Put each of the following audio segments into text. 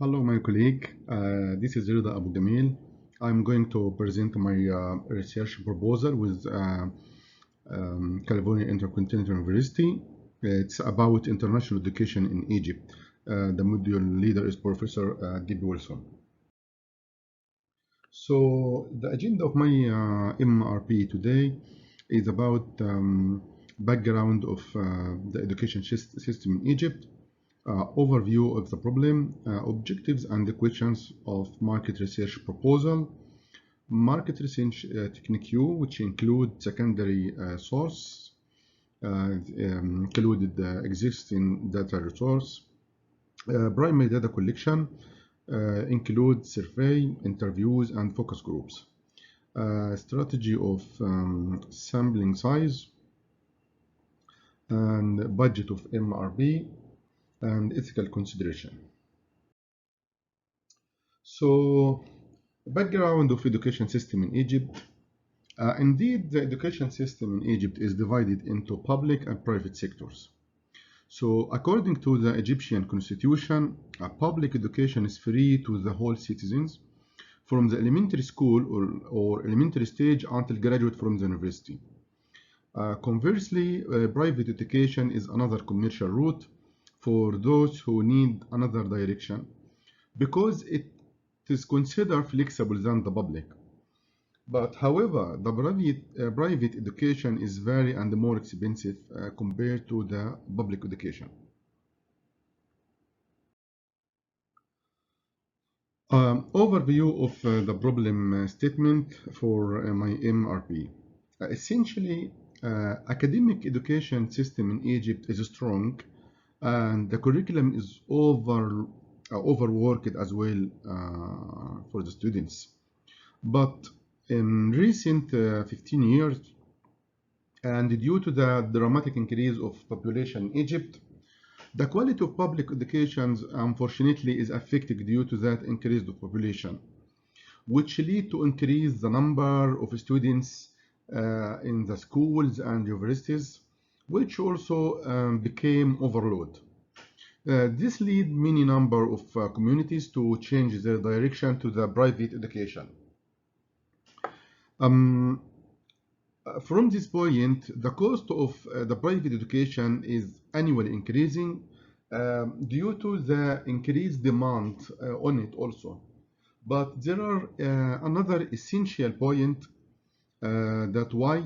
Hello, my colleague. This is Rida Abu Gamil. I'm going to present my research proposal with California Intercontinental University. It's about international education in Egypt. The module leader is Professor D.B. Wilson. So the agenda of my MRP today is about background of the education system in Egypt, overview of the problem, objectives and the questions of market research proposal, market research technique U, which include secondary source, included existing data resource, primary data collection, include survey, interviews, and focus groups. Strategy of sampling size, and budget of MRP, and ethical consideration. So, background of education system in Egypt. Indeed, the education system in Egypt is divided into public and private sectors. So, according to the Egyptian constitution, public education is free to the whole citizens from the elementary school or elementary stage until graduate from the university. Conversely, private education is another commercial route for those who need another direction because it is considered flexible than the public. But however, the private education is very and more expensive compared to the public education. Overview of the problem statement for my MRP. Essentially, academic education system in Egypt is strong and the curriculum is overworked as well for the students. But in recent 15 years, and due to the dramatic increase of population in Egypt, the quality of public education unfortunately is affected due to that increased population, which lead to increase the number of students in the schools and universities, which also became overload. This lead many number of communities to change their direction to the private education. From this point, the cost of the private education is annually increasing due to the increased demand on it also. But there are another essential point that why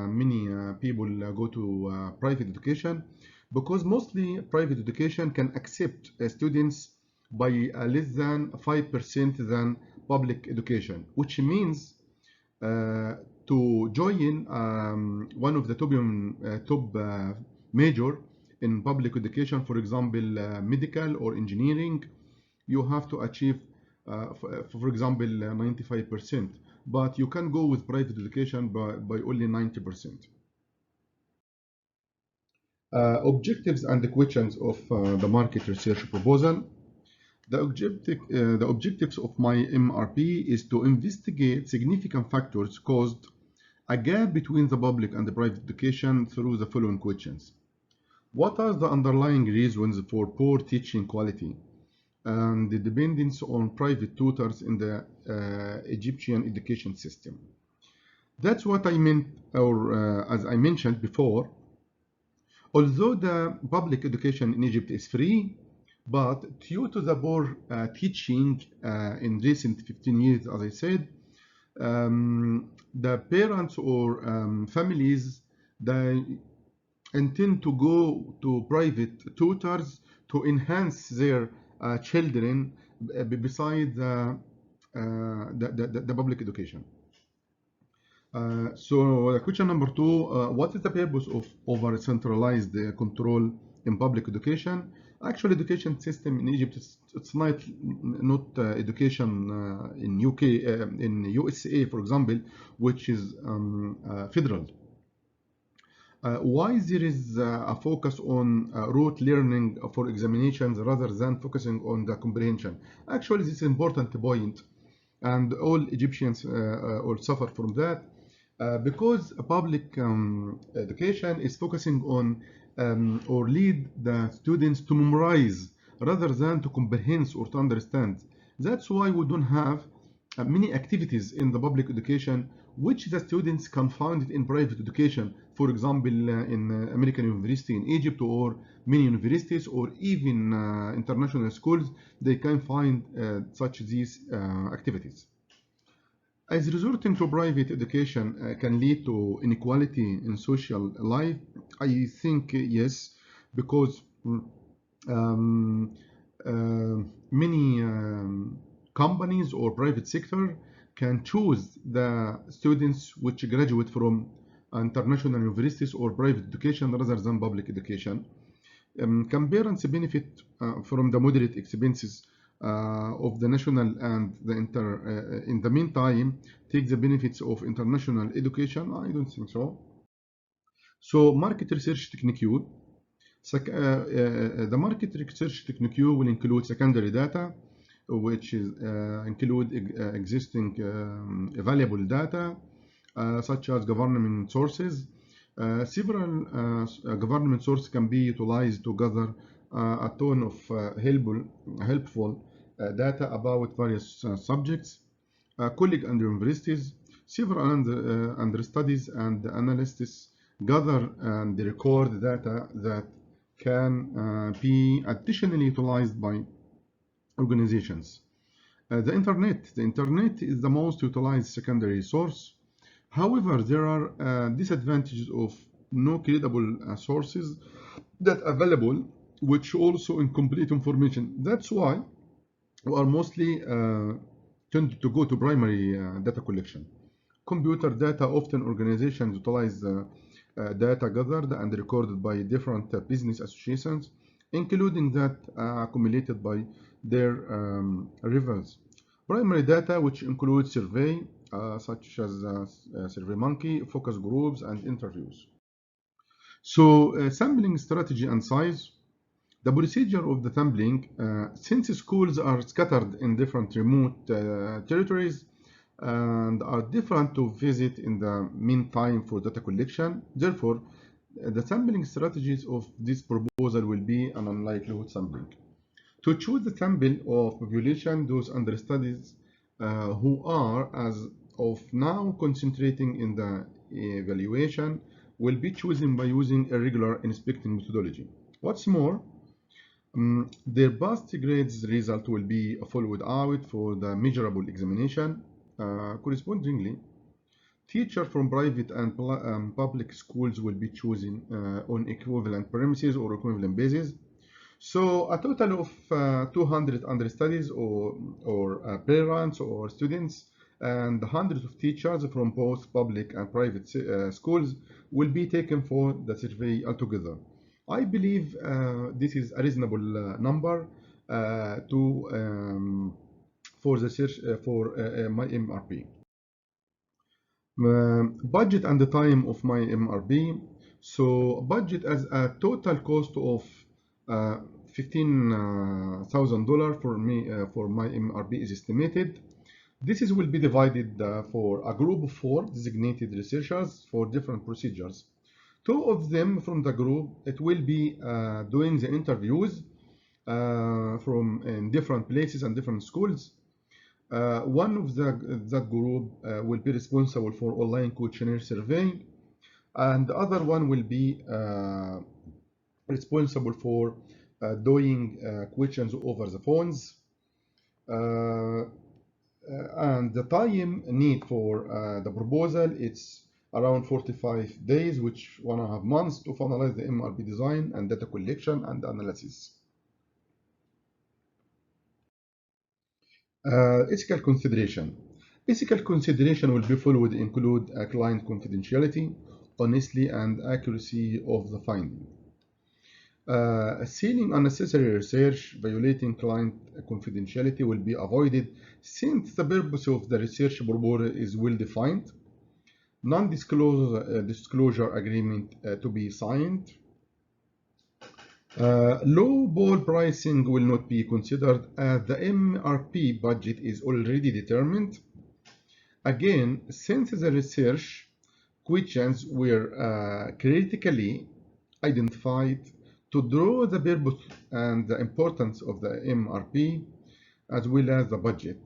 many people go to private education, because mostly private education can accept students by less than 5% than public education, which means to join one of the top major in public education, for example, medical or engineering, you have to achieve, for example, 95%. But you can go with private education by only 90%. Objectives and the questions of the market research proposal. The objectives of my MRP is to investigate significant factors caused a gap between the public and the private education through the following questions. What are the underlying reasons for poor teaching quality and the dependence on private tutors in the Egyptian education system? That's what I meant, or as I mentioned before, although the public education in Egypt is free, but due to the poor teaching in recent 15 years, as I said, the parents or families, they intend to go to private tutors to enhance their children beside the public education. So the question number two, what is the purpose of over-centralized control in public education? Actually, education system in Egypt, it's not education in UK, in USA, for example, which is federal. Why there is a focus on rote learning for examinations rather than focusing on the comprehension? Actually, this is an important point, and all Egyptians will suffer from that. Because public education is focusing on or lead the students to memorize rather than to comprehend or to understand. That's why we don't have many activities in the public education which the students can find it in private education. For example, in American University in Egypt or many universities or even international schools, they can find such these activities. As resorting to private education can lead to inequality in social life, I think yes, because um, uh, many companies or private sector can choose the students which graduate from international universities or private education rather than public education. Can parents benefit from the moderate expenses of the national and the in the meantime take the benefits of international education? I don't think so. So market research technique. The market research technique will include secondary data, which is include existing valuable data, such as government sources. Several government sources can be utilized to gather a ton of helpful data about various subjects. Colleagues and universities, several under studies and analysts gather and record data that can be additionally utilized by organizations. The internet is the most utilized secondary source. However, there are disadvantages of no credible sources that are available, which also incomplete information. That's why we are mostly tend to go to primary data collection. Computer data, often organizations utilize data gathered and recorded by different business associations, including that accumulated by their rivals. Primary data, which includes survey, such as SurveyMonkey, focus groups, and interviews. So, sampling strategy and size. The procedure of the sampling, since schools are scattered in different remote territories and are different to visit in the meantime for data collection, therefore, the sampling strategies of this proposal will be an unlikelihood sampling. To choose the sample of population, those under studies who are, as of now, concentrating in the evaluation will be chosen by using a regular inspecting methodology. What's more, their past grades result will be followed out for the measurable examination. Correspondingly, teachers from private and public schools will be chosen on equivalent premises or equivalent basis. So a total of 200 understudies or parents or students and hundreds of teachers from both public and private schools will be taken for the survey altogether. I believe this is a reasonable number to for the search for my MRP. Budget and the time of my MRP. So budget as a total cost of $15,000 for my MRP is estimated. This will be divided for a group of 4 designated researchers for different procedures. 2 of them from the group, it will be doing the interviews from in different places and different schools. One of that group will be responsible for online questionnaire surveying, and the other one will be responsible for doing questions over the phones. And the time need for the proposal, it's around 45 days, which 1.5 months to finalize the MRP design and data collection and analysis. Ethical consideration. Ethical consideration will be followed include client confidentiality, honesty, and accuracy of the finding. Sealing unnecessary research, violating client confidentiality will be avoided since the purpose of the research proposal is well defined. Non-disclosure agreement to be signed. Low ball pricing will not be considered as the MRP budget is already determined. Again, since the research questions were critically identified, to draw the purpose and the importance of the MRP as well as the budget.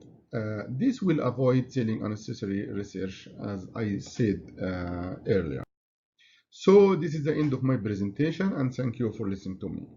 This will avoid selling unnecessary research, as I said earlier. So this is the end of my presentation, and thank you for listening to me.